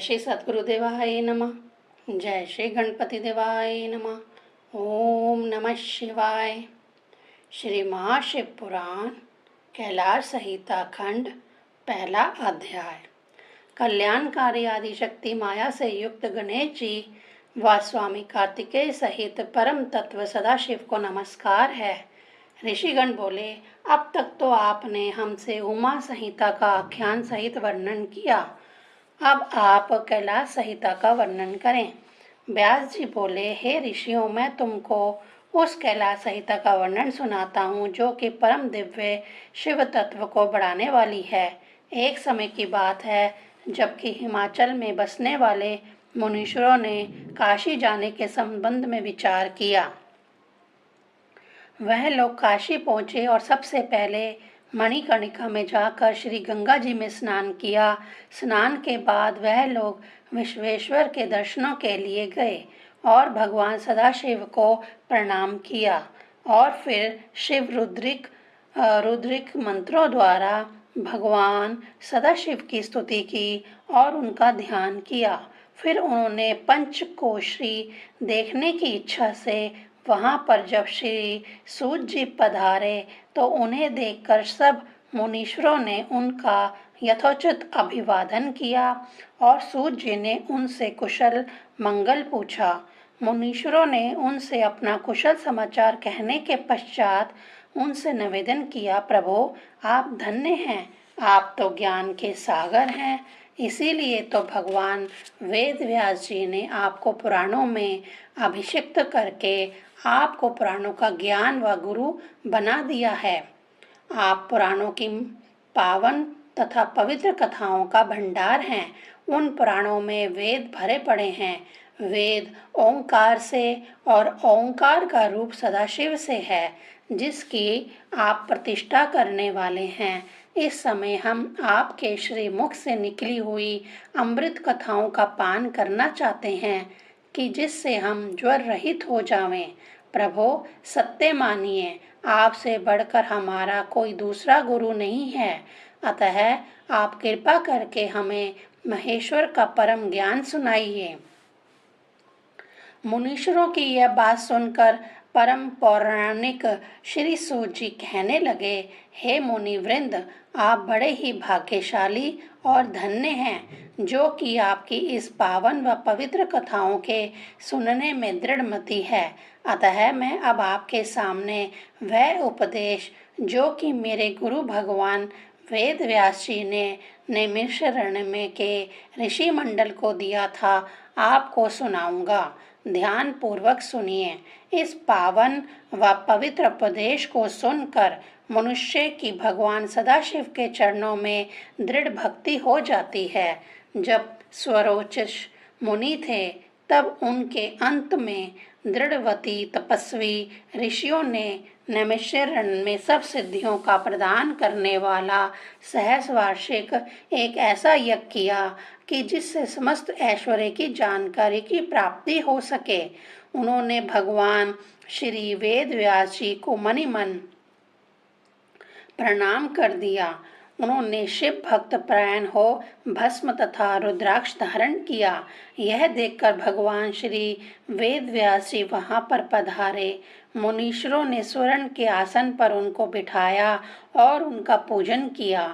श्री सद्गुरुदेवाय नमः। जय श्री गणपति देवाय नमः। ओम नमः शिवाय। श्री महाशिव पुराण कैलाश संहिता खंड पहला अध्याय। कल्याणकारी आदिशक्ति माया से युक्त गणेश जी व स्वामी कार्तिकेय सहित परम तत्व सदाशिव को नमस्कार है। ऋषिगण बोले, अब तक तो आपने हमसे उमा संहिता का आख्यान सहित वर्णन किया, अब आप कैलाश संहिता का वर्णन करें। व्यास जी बोले, हे ऋषियों, मैं तुमको उस कैलाश संहिता का वर्णन सुनाता हूँ जो कि परम दिव्य शिव तत्व को बढ़ाने वाली है। एक समय की बात है जबकि हिमाचल में बसने वाले मुनीश्वरों ने काशी जाने के संबंध में विचार किया। वह लोग काशी पहुँचे और सबसे पहले मणिकर्णिका में जाकर श्री गंगा जी में स्नान किया। स्नान के बाद वह लोग विश्वेश्वर के दर्शनों के लिए गए और भगवान सदाशिव को प्रणाम किया और फिर शिव रुद्रिक मंत्रों द्वारा भगवान सदाशिव की स्तुति की और उनका ध्यान किया। फिर उन्होंने पंचकोशी देखने की इच्छा से वहां पर जब श्री सूत जी पधारे तो उन्हें देखकर सब मुनीश्वरों ने उनका यथोचित अभिवादन किया और सूत जी ने उनसे कुशल मंगल पूछा। मुनीश्वरों ने उनसे अपना कुशल समाचार कहने के पश्चात उनसे निवेदन किया, प्रभु आप धन्य हैं, आप तो ज्ञान के सागर हैं, इसीलिए तो भगवान वेद व्यास जी ने आपको पुराणों में अभिषिक्त करके आपको पुराणों का ज्ञान व गुरु बना दिया है। आप पुराणों की पावन तथा पवित्र कथाओं का भंडार हैं। उन पुराणों में वेद भरे पड़े हैं। वेद ओंकार से और ओंकार का रूप सदाशिव से है जिसकी आप प्रतिष्ठा करने वाले हैं। इस समय हम आपके श्री मुख से निकली हुई अमृत कथाओं का पान करना चाहते हैं कि जिससे हम ज्वर रहित हो जावें। प्रभो सत्य मानिए, आपसे बढ़कर हमारा कोई दूसरा गुरु नहीं है, अतः आप कृपा करके हमें महेश्वर का परम ज्ञान सुनाइए। मुनीश्वरों की यह बात सुनकर परम पौराणिक श्री सूत जी कहने लगे, हे मुनि वृंद, आप बड़े ही भाग्यशाली और धन्य हैं जो कि आपकी इस पावन व पवित्र कथाओं के सुनने में दृढ़मति है। अतः मैं अब आपके सामने वह उपदेश जो कि मेरे गुरु भगवान वेद व्यास जी ने नैमिषारण्य में के ऋषि मंडल को दिया था आपको सुनाऊंगा। ध्यान पूर्वक सुनिए। इस पावन व पवित्र उपदेश को सुनकर मनुष्य की भगवान सदाशिव के चरणों में दृढ़ भक्ति हो जाती है। जब स्वरोचिष मुनि थे तब उनके अंत में दृढ़वती तपस्वी ऋषियों ने नैमिषारण्य में सब सिद्धियों का प्रदान करने वाला सहस्र वार्षिक एक ऐसा यज्ञ किया कि जिससे समस्त ऐश्वर्य की जानकारी की प्राप्ति हो सके। उन्होंने भगवान श्री वेद व्यास जी को मनि मन प्रणाम कर दिया। उन्होंने शिव भक्त परायण हो भस्म तथा रुद्राक्ष धारण किया। यह देखकर भगवान श्री वेद व्यास जी वहां पर पधारे। मुनीश्वरों ने स्वर्ण के आसन पर उनको बिठाया और उनका पूजन किया।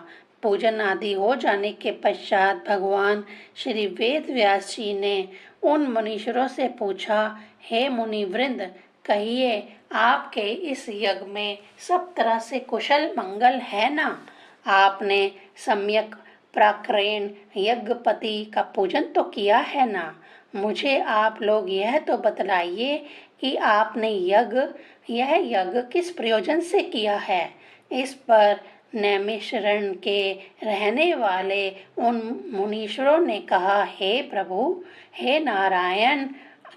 पूजन आदि हो जाने के पश्चात भगवान श्री वेद व्यास जी ने उन मुनीश्वरों से पूछा, हे मुनि वृंद, कहिए आपके इस यज्ञ में सब तरह से कुशल मंगल है ना? आपने सम्यक प्राक्रेण यज्ञपति का पूजन तो किया है ना? मुझे आप लोग यह तो बतलाइए कि आपने यह यज्ञ किस प्रयोजन से किया है। इस पर नैमिषारण्य के रहने वाले उन मुनीश्वरों ने कहा, हे प्रभु, हे नारायण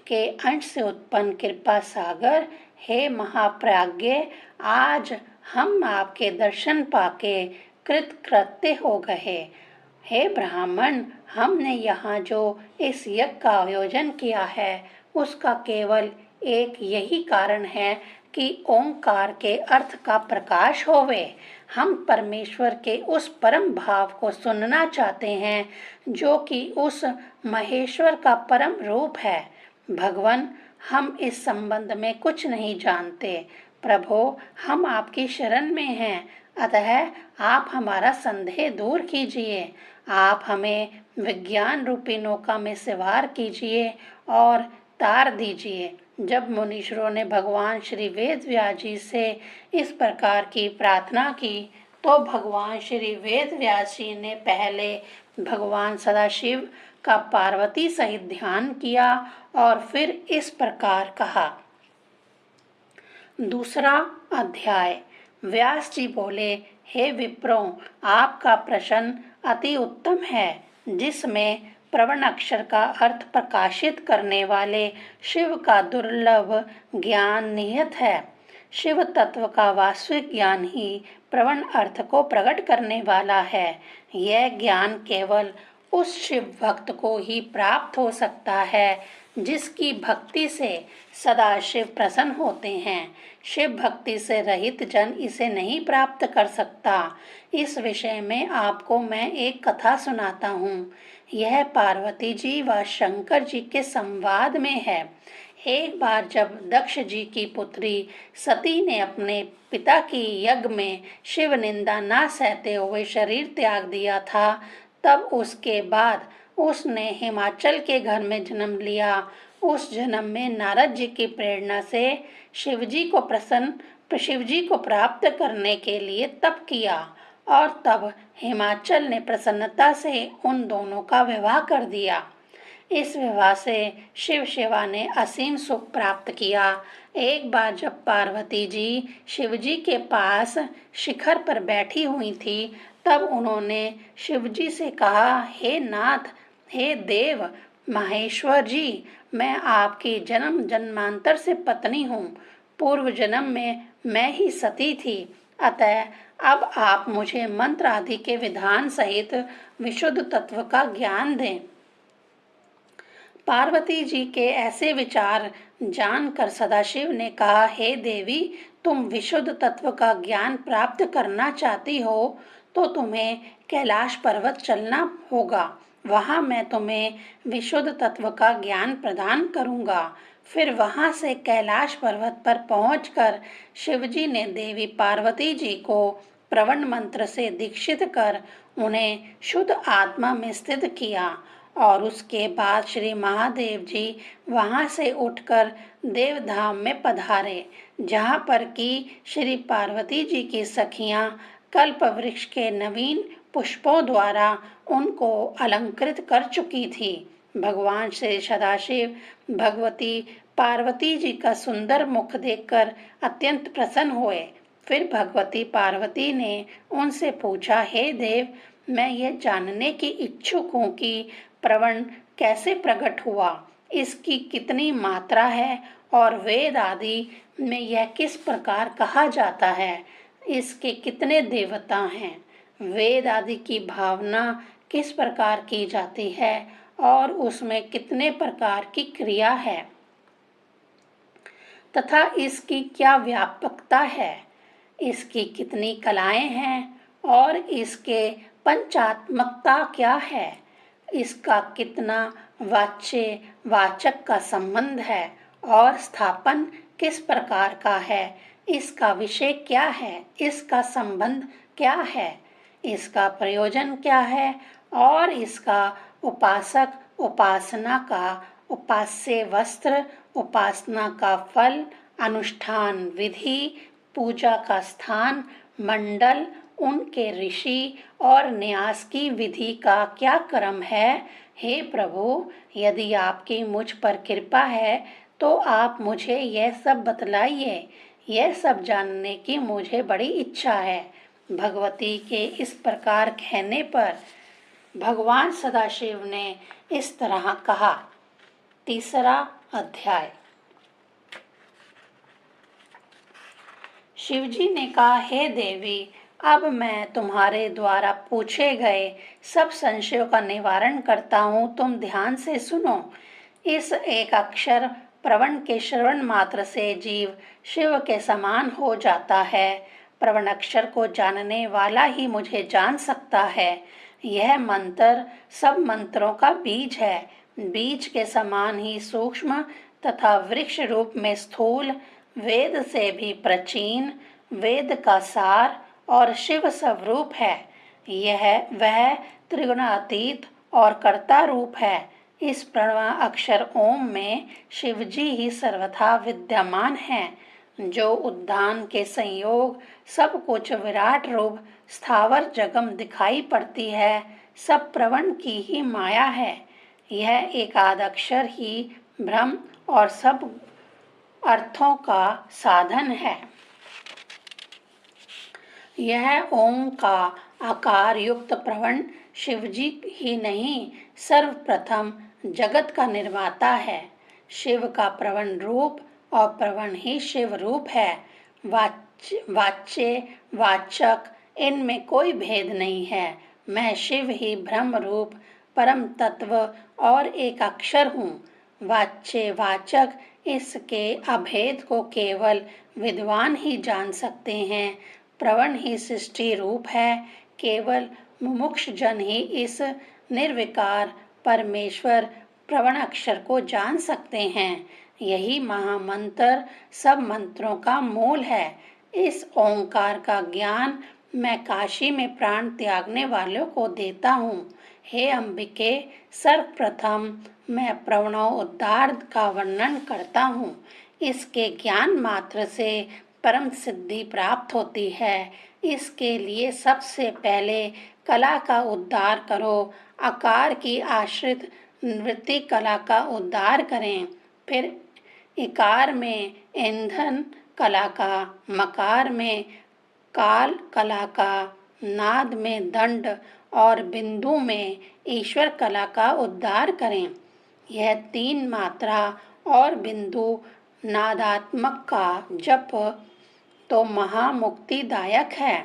के अंश से उत्पन्न कृपा सागर, हे महाप्राज्ञ, आज हम आपके दर्शन पाके कृतकृत्य हो गए। हे ब्राह्मण, हमने यहाँ जो इस यज्ञ का आयोजन किया है उसका केवल एक यही कारण है कि ओंकार के अर्थ का प्रकाश होवे। हम परमेश्वर के उस परम भाव को सुनना चाहते हैं जो कि उस महेश्वर का परम रूप है। भगवान, हम इस संबंध में कुछ नहीं जानते। प्रभु, हम आपकी शरण में हैं, अतः आप हमारा संदेह दूर कीजिए। आप हमें विज्ञान रूपी नौका में सवार कीजिए और तार दीजिए। जब मुनीश्वरों ने भगवान श्री वेद व्यास जी से इस प्रकार की प्रार्थना की तो भगवान श्री वेद व्यास जी ने पहले भगवान सदाशिव का पार्वती सहित ध्यान किया और फिर इस प्रकार कहा। दूसरा अध्याय। व्यास जी बोले, हे विप्रों, आपका प्रश्न अति उत्तम है, जिसमें प्रवण अक्षर का अर्थ प्रकाशित करने वाले शिव का दुर्लभ ज्ञान निहित है। शिव तत्व का वास्तविक ज्ञान ही प्रवण अर्थ को प्रकट करने वाला है। यह ज्ञान केवल उस शिव भक्त को ही प्राप्त हो सकता है जिसकी भक्ति से सदा शिव प्रसन्न होते हैं। शिव भक्ति से रहित जन इसे नहीं प्राप्त कर सकता। इस विषय में आपको मैं एक कथा सुनाता हूँ। यह पार्वती जी व शंकर जी के संवाद में है। एक बार जब दक्ष जी की पुत्री सती ने अपने पिता की यज्ञ में शिव निंदा न सहते हुए शरीर त्याग दिया था, तब उसके बाद उसने हिमाचल के घर में जन्म लिया। उस जन्म में नारद जी की प्रेरणा से शिवजी को प्राप्त करने के लिए तप किया और तब हिमाचल ने प्रसन्नता से उन दोनों का विवाह कर दिया। इस विवाह से शिव सेवा ने असीम सुख प्राप्त किया। एक बार जब पार्वती जी शिवजी के पास शिखर पर बैठी हुई थी, तब उन्होंने शिवजी से कहा, हे नाथ, हे देव महेश्वर जी, मैं आपकी जन्म जन्मांतर से पत्नी हूँ। पूर्व जन्म में मैं ही सती थी, अतः अब आप मुझे मंत्र आदि के विधान सहित विशुद्ध तत्व का ज्ञान दें। पार्वती जी के ऐसे विचार जानकर सदाशिव ने कहा, हे देवी, तुम विशुद्ध तत्व का ज्ञान प्राप्त करना चाहती हो तो तुम्हें कैलाश पर्वत चलना होगा। वहां मैं तुम्हें विशुद्ध तत्व का ज्ञान प्रदान करूंगा। फिर वहां से कैलाश पर्वत पर पहुंचकर शिवजी ने देवी पार्वती जी को प्रवण मंत्र से दीक्षित कर उन्हें शुद्ध आत्मा में स्थित किया और उसके बाद श्री महादेव जी वहां से उठकर देवधाम में पधारे, जहां पर कि श्री पार्वती जी की सखियां कल्प वृक्ष के नवीन पुष्पों द्वारा उनको अलंकृत कर चुकी थी। भगवान श्री सदाशिव भगवती पार्वती जी का सुंदर मुख देखकर अत्यंत प्रसन्न हुए। फिर भगवती पार्वती ने उनसे पूछा, हे देव, मैं यह जानने की इच्छुक हूँ कि प्रवण कैसे प्रकट हुआ, इसकी कितनी मात्रा है और वेद आदि में यह किस प्रकार कहा जाता है, इसके कितने देवता हैं, वेद आदि की भावना किस प्रकार की जाती है और उसमें कितने प्रकार की क्रिया है तथा इसकी क्या व्यापकता है, इसकी कितनी कलाएं हैं और इसके पंचात्मकता क्या है, इसका कितना वाच्य वाचक का संबंध है और स्थापन किस प्रकार का है, इसका विषय क्या है, इसका संबंध क्या है, इसका प्रयोजन क्या है और इसका उपासक उपासना का उपास्य वस्त्र, उपासना का फल, अनुष्ठान विधि, पूजा का स्थान, मंडल, उनके ऋषि और न्यास की विधि का क्या क्रम है। हे प्रभु, यदि आपकी मुझ पर कृपा है तो आप मुझे यह सब बतलाइए। यह सब जानने की मुझे बड़ी इच्छा है। भगवती के इस प्रकार कहने पर भगवान सदाशिव ने इस तरह कहा। तीसरा अध्याय। शिवजी ने कहा, हे देवी, अब मैं तुम्हारे द्वारा पूछे गए सब संशयों का निवारण करता हूँ, तुम ध्यान से सुनो। इस एक अक्षर प्रवण के श्रवण मात्र से जीव शिव के समान हो जाता है। प्रवण अक्षर को जानने वाला ही मुझे जान सकता है। यह मंत्र सब मंत्रों का बीज है, बीज के समान ही सूक्ष्म तथा वृक्ष रूप में स्थूल, वेद से भी प्राचीन, वेद का सार और शिव स्वरूप है। यह वह त्रिगुणातीत और कर्ता रूप है। इस प्रणव अक्षर ओम में शिवजी ही सर्वथा विद्यमान हैं, जो उद्यान के संयोग सब कुछ विराट रूप स्थावर जगम दिखाई पड़ती है, सब प्रवण की ही माया है। यह एकाद अक्षर ही ब्रह्म और सब अर्थों का साधन है। यह ओम का आकार युक्त प्रवण शिवजी ही नहीं, सर्वप्रथम जगत का निर्माता है। शिव का प्रवण रूप और प्रवण ही शिव रूप है। वाच्य वाचक इनमें कोई भेद नहीं है। मैं शिव ही ब्रह्म रूप परम तत्व और एक अक्षर हूँ। वाच्य वाचक इसके अभेद को केवल विद्वान ही जान सकते हैं। प्रवण ही सृष्टि रूप है। केवल मुमुक्ष जन ही इस निर्विकार परमेश्वर प्रवण अक्षर को जान सकते हैं। यही महामंत्र सब मंत्रों का मूल है। इस ओंकार का ज्ञान मैं काशी में प्राण त्यागने वालों को देता हूँ। हे अंबिके, सर्वप्रथम मैं प्रणवोद्गार का वर्णन करता हूँ। इसके ज्ञान मात्र से परम सिद्धि प्राप्त होती है। इसके लिए सबसे पहले कला का उद्धार करो। आकार की आश्रित नृत्य कला का उद्धार करें। फिर इकार में ईंधन कला का, मकार में काल कला का, नाद में दंड और बिंदु में ईश्वर कला का उद्धार करें। यह 3 मात्रा और बिंदु नादात्मक का जप तो महामुक्तिदायक है।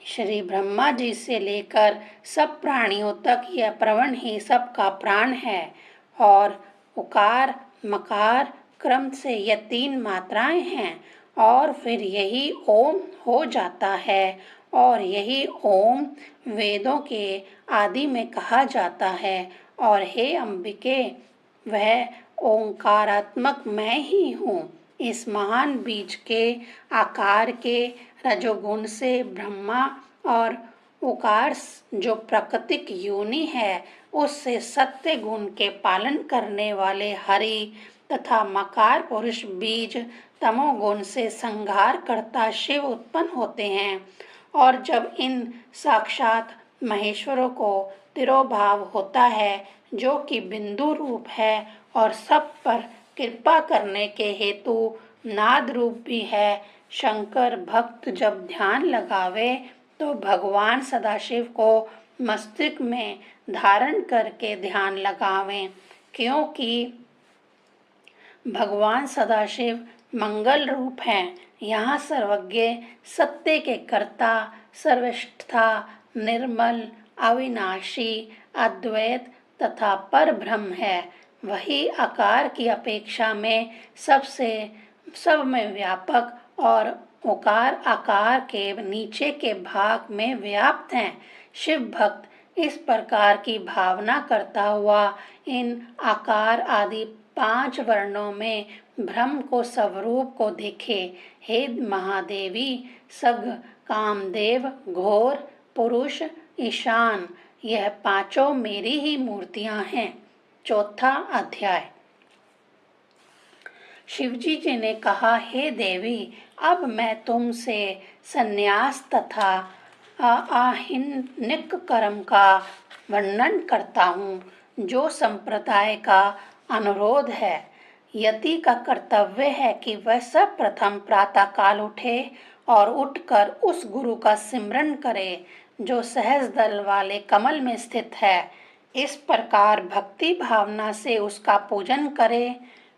श्री ब्रह्मा जी से लेकर सब प्राणियों तक यह प्रवण ही सबका प्राण है। और उकार मकार क्रम से यह 3 मात्राएं हैं और फिर यही ओम हो जाता है। और यही ओम वेदों के आदि में कहा जाता है। और हे अंबिके, वह ओंकारात्मक मैं ही हूँ। इस महान बीज के आकार के रजोगुण से ब्रह्मा और उकार जो प्राकृतिक योनि है, उससे सत्य गुण के पालन करने वाले हरि तथा मकार पुरुष बीज तमोगुण से संहार करता शिव उत्पन्न होते हैं। और जब इन साक्षात महेश्वरों को तिरोभाव होता है, जो कि बिंदु रूप है और सब पर कृपा करने के हेतु नाद रूप भी है, शंकर भक्त जब ध्यान लगावे तो भगवान सदाशिव को मस्तिष्क में धारण करके ध्यान लगावें, क्योंकि भगवान सदाशिव मंगल रूप हैं। यहाँ सर्वज्ञ, सत्य के कर्ता, सर्वश्रेष्ठता, निर्मल, अविनाशी, अद्वैत तथा पर ब्रह्म है। वही आकार की अपेक्षा में सब में व्यापक और उकार आकार के नीचे के भाग में व्याप्त हैं। शिव भक्त इस प्रकार की भावना करता हुआ इन आकार आदि 5 वर्णों में ब्रह्म को स्वरूप को देखे। हे महादेवी, सग, कामदेव, घोर, पुरुष, ईशान, यह 5 मेरी ही मूर्तियां हैं। 4था अध्याय। शिवजी जी ने कहा, हे देवी, अब मैं तुमसे संन्यास तथा आहिनिक कर्म का वर्णन करता हूँ, जो संप्रदाय का अनुरोध है। यति का कर्तव्य है कि वह सब प्रथम प्रातः काल उठे और उठकर उस गुरु का सिमरन करे, जो सहज दल वाले कमल में स्थित है। इस प्रकार भक्ति भावना से उसका पूजन करे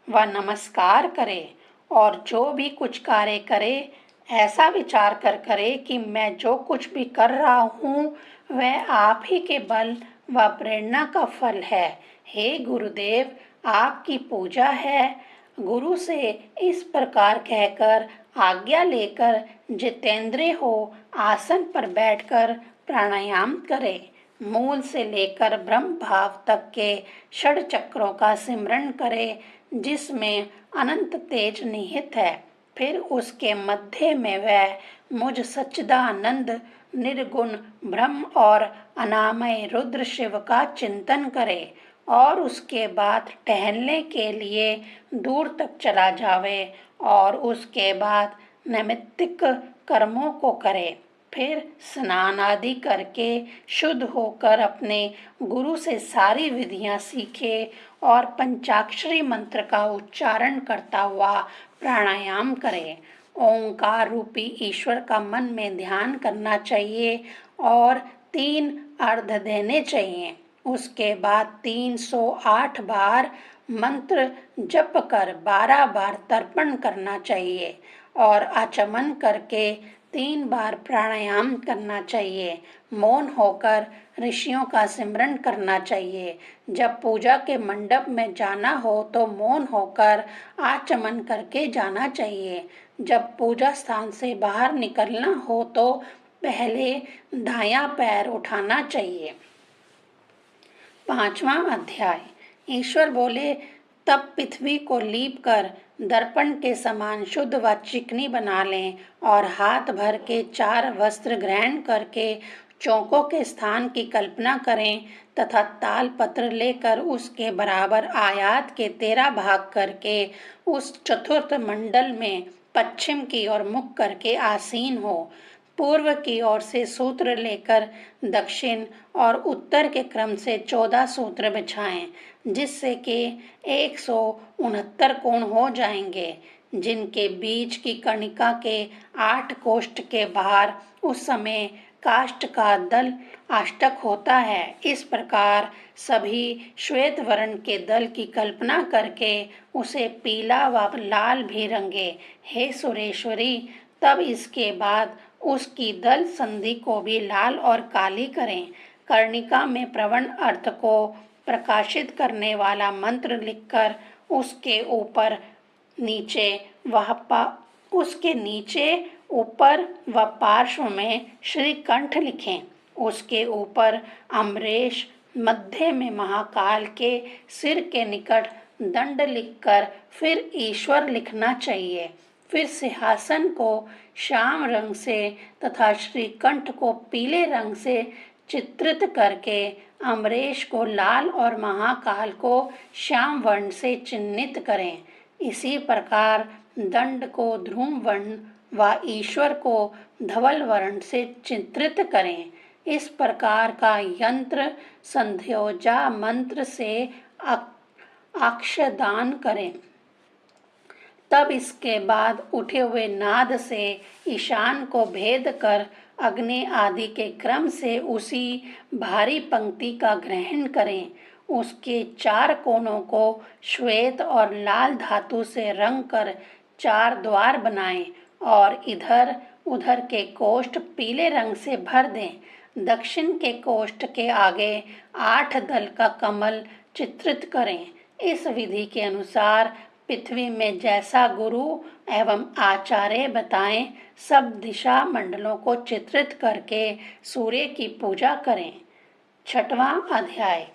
व नमस्कार करे, और जो भी कुछ कार्य करे ऐसा विचार कर करे कि मैं जो कुछ भी कर रहा हूँ वह आप ही के बल व प्रेरणा का फल है। हे गुरुदेव, आपकी पूजा है, गुरु से इस प्रकार कहकर आज्ञा लेकर जितेंद्रिय हो आसन पर बैठकर प्राणायाम करे। मूल से लेकर ब्रह्म भाव तक के षड चक्रों का सिमरण करे, जिसमें अनंत तेज निहित है। फिर उसके मध्य में वह मुझ सच्चिदानंद निर्गुण ब्रह्म और अनामय रुद्र शिव का चिंतन करे और उसके बाद टहलने के लिए दूर तक चला जावे और उसके बाद नैमित्तिक कर्मों को करे। फिर स्नान आदि करके शुद्ध होकर अपने गुरु से सारी विधियां सीखे और पंचाक्षरी मंत्र का उच्चारण करता हुआ प्राणायाम करे। ओंकार रूपी ईश्वर का मन में ध्यान करना चाहिए और 3 अर्घ देने चाहिए। उसके बाद 308 बार मंत्र जप कर 12 बार तर्पण करना चाहिए और आचमन करके 3 बार प्राणायाम करना चाहिए। मौन होकर ऋषियों का सिमरन करना चाहिए। जब पूजा के मंडप में जाना हो तो मौन होकर आचमन करके जाना चाहिए। जब पूजा स्थान से बाहर निकलना हो तो पहले दायां पैर उठाना चाहिए। 5वां अध्याय। ईश्वर बोले, तब पृथ्वी को लीप कर दर्पण के समान शुद्ध व चिकनी बना लें और हाथ भर के 4 वस्त्र ग्रहण करके चौकों के स्थान की कल्पना करें तथा ताल पत्र लेकर उसके बराबर आयात के 13 भाग करके उस चतुर्थ मंडल में पश्चिम की ओर मुख करके आसीन हो। पूर्व की ओर से सूत्र लेकर दक्षिण और उत्तर के क्रम से 14 सूत्र बिछाएं, जिससे कि 169 कोण हो जाएंगे, जिनके बीच की कणिका के 8 कोष्ठ के बाहर उस समय काष्ठ का दल अष्टक होता है। इस प्रकार सभी श्वेत वर्ण के दल की कल्पना करके उसे पीला व लाल भी रंगे। हे सुरेश्वरी, तब इसके बाद उसकी दल संधि को भी लाल और काली करें। कर्णिका में प्रवण अर्थ को प्रकाशित करने वाला मंत्र लिखकर उसके ऊपर नीचे उसके नीचे ऊपर व पार्श्व में श्री कंठ लिखें। उसके ऊपर अमरेश, मध्य में महाकाल के सिर के निकट दंड लिखकर फिर ईश्वर लिखना चाहिए। फिर सिंहासन को श्याम रंग से तथा श्रीकंठ को पीले रंग से चित्रित करके अमरेश को लाल और महाकाल को श्याम वर्ण से चिन्हित करें। इसी प्रकार दंड को ध्रुव वर्ण व ईश्वर को धवल वर्ण से चित्रित करें। इस प्रकार का यंत्र संध्योजा मंत्र से अक्षदान करें। तब इसके बाद उठे हुए नाद से ईशान को भेद कर अग्नि आदि के क्रम से उसी भारी पंक्ति का ग्रहण करें। उसके 4 कोनों को श्वेत और लाल धातु से रंग कर 4 द्वार बनाएं और इधर उधर के कोष्ठ पीले रंग से भर दें। दक्षिण के कोष्ठ के आगे 8 दल का कमल चित्रित करें। इस विधि के अनुसार पृथ्वी में जैसा गुरु एवं आचार्य बताएं, सब दिशा मंडलों को चित्रित करके सूर्य की पूजा करें। 6वां अध्याय।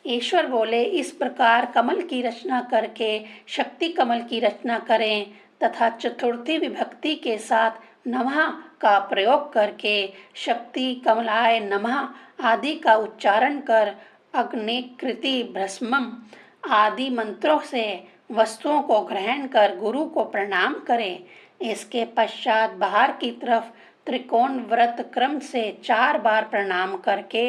ईश्वर बोले, इस प्रकार कमल की रचना करके शक्ति कमल की रचना करें तथा चतुर्थी विभक्ति के साथ नमः का प्रयोग करके शक्ति कमलाय नमः आदि का उच्चारण कर अग्निकृति भस्मम आदि मंत्रों से वस्तुओं को ग्रहण कर गुरु को प्रणाम करें। इसके पश्चात बाहर की तरफ त्रिकोण व्रत क्रम से 4 बार प्रणाम करके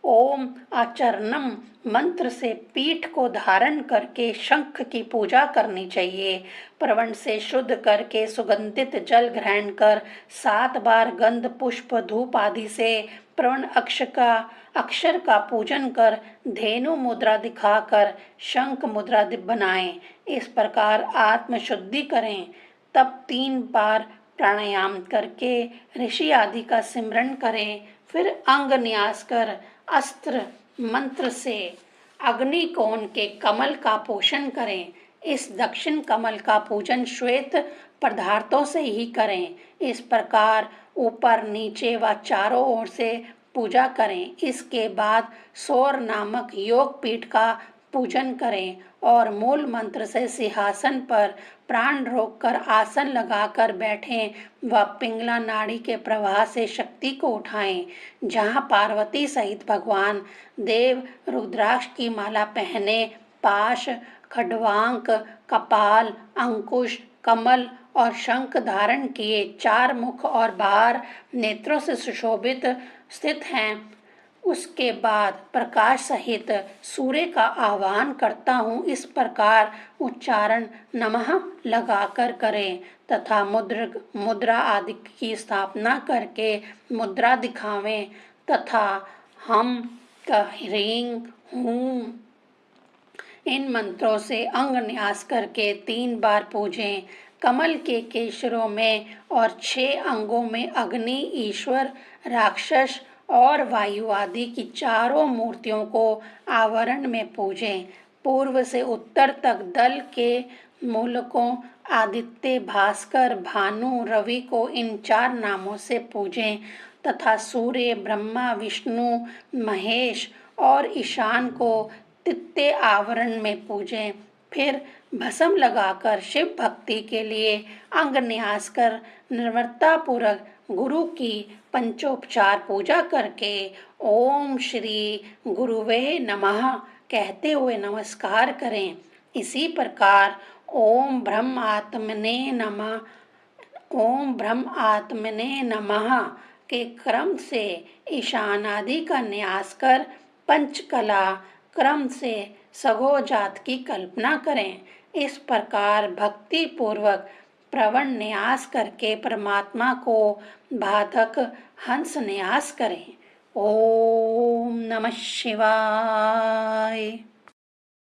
ओम आचरणम मंत्र से पीठ को धारण करके शंख की पूजा करनी चाहिए। प्रवण से शुद्ध करके सुगंधित जल ग्रहण कर 7 बार गंध पुष्प धूप आदि से प्रवण अक्षर का पूजन कर धेनु मुद्रा दिखाकर शंख मुद्रा बनाएं। इस प्रकार आत्म शुद्धि करें। तब 3 बार प्राणायाम करके ऋषि आदि का सिमरन करें। फिर अंग न्यास कर अस्त्र मंत्र से अग्नि कोण के कमल का पोषण करें। इस दक्षिण कमल का पूजन श्वेत पदार्थों से ही करें। इस प्रकार ऊपर नीचे व चारों ओर से पूजा करें। इसके बाद सौर नामक योग पीठ का पूजन करें और मूल मंत्र से सिंहासन पर प्राण रोककर आसन लगाकर बैठें व पिंगला नाड़ी के प्रवाह से शक्ति को उठाएं। जहां पार्वती सहित भगवान देव रुद्राक्ष की माला पहने पाश, खड्वांक, कपाल, अंकुश, कमल और शंख धारण किए 4 मुख और बाहर नेत्रों से सुशोभित स्थित हैं, उसके बाद प्रकाश सहित सूर्य का आह्वान करता हूँ। इस प्रकार उच्चारण नमः लगाकर करें तथा मुद्रा आदि की स्थापना करके मुद्रा दिखावें तथा हम ह्रीं हूं इन मंत्रों से अंग न्यास करके 3 बार पूजें। कमल के केशरों में और 6 अंगों में अग्नि, ईश्वर, राक्षस और वायु आदि की चारों मूर्तियों को आवरण में पूजें। पूर्व से उत्तर तक दल के मूलकों आदित्य, भास्कर, भानु, रवि को इन 4 नामों से पूजें तथा सूर्य, ब्रह्मा, विष्णु, महेश और ईशान को तित्ते आवरण में पूजें। फिर भस्म लगाकर शिव भक्ति के लिए अंग न्यास कर निर्मलता पूर्वक गुरु की पंचोपचार पूजा करके ओम श्री गुरुवे नमः कहते हुए नमस्कार करें। इसी प्रकार ओम ब्रह्म आत्मने नमः के क्रम से ईशान आदि का न्यास कर पंचकला क्रम से सगो जात की कल्पना करें। इस प्रकार भक्ति पूर्वक प्रवण न्यास करके परमात्मा को बाधक हंस न्यास करें। ओम नमः शिवाय।